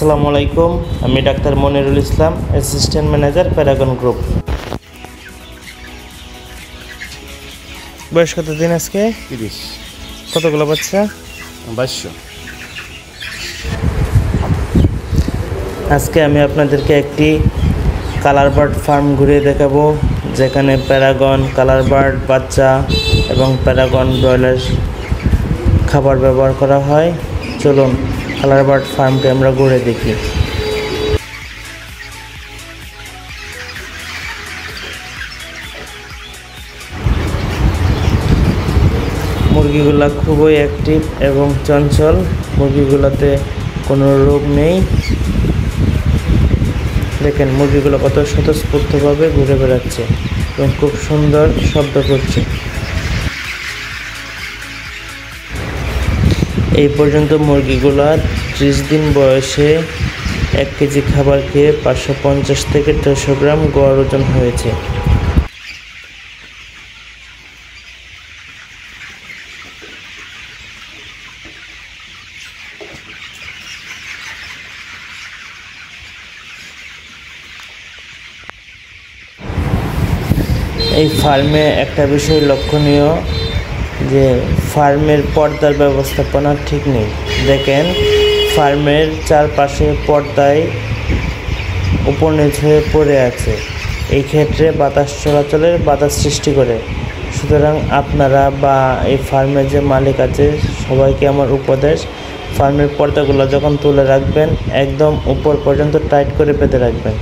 আসসালামু আলাইকুম, আমি ডাক্তার মনিরুল ইসলাম, অ্যাসিস্ট্যান্ট ম্যানেজার প্যারাগন গ্রুপ। বয়স কত দিন আজকে? 30। কতগুলো বাচ্চা? 2200। আজকে আমি আপনাদেরকে একটি কালার বার্ড ফার্ম ঘুরিয়ে দেখাবো, যেখানে প্যারাগন কালার বার্ড বাচ্চা এবং প্যারাগন ব্রয়লার খাবার ব্যবহার করা হয়। চলুন কালার বার্ড ফার্মটি আমরা ঘুরে দেখি। মুরগিগুলা খুবই অ্যাক্টিভ এবং চঞ্চল। মুরগিগুলোতে কোনো রোগ নেই। দেখেন মুরগিগুলো কত স্বতঃস্ফূর্তভাবে ঘুরে বেড়াচ্ছে এবং খুব সুন্দর শব্দ করছে। এই পর্যন্ত মুরগিগুলা 30 দিন বয়সে 1 কেজি খাবার খেয়ে 550 থেকে 150 গ্রাম গড় ওজন হয়েছে। এই ফার্মে একটা বিষয় লক্ষণীয় যে ফার্মের পর্দার ব্যবস্থাপনা ঠিক নেই। দেখেন ফার্মের চারপাশে পর্দায় উপর নিচ হয়ে পড়ে আছে। এই ক্ষেত্রে বাতাস চলাচলের বাধা সৃষ্টি করে। সুতরাং আপনারা বা এই ফার্মের যে মালিক আছে সবাইকে আমার উপদেশ, ফার্মের পর্দাগুলো যখন তুলে রাখবেন একদম উপর পর্যন্ত টাইট করে বেঁধে রাখবেন,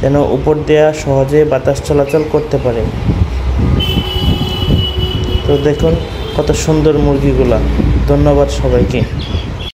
যেন উপর দিয়ে সহজেই বাতাস চলাচল করতে পারে। তো দেখুন কত সুন্দর মুরগিগুলা। ধন্যবাদ সবাইকে।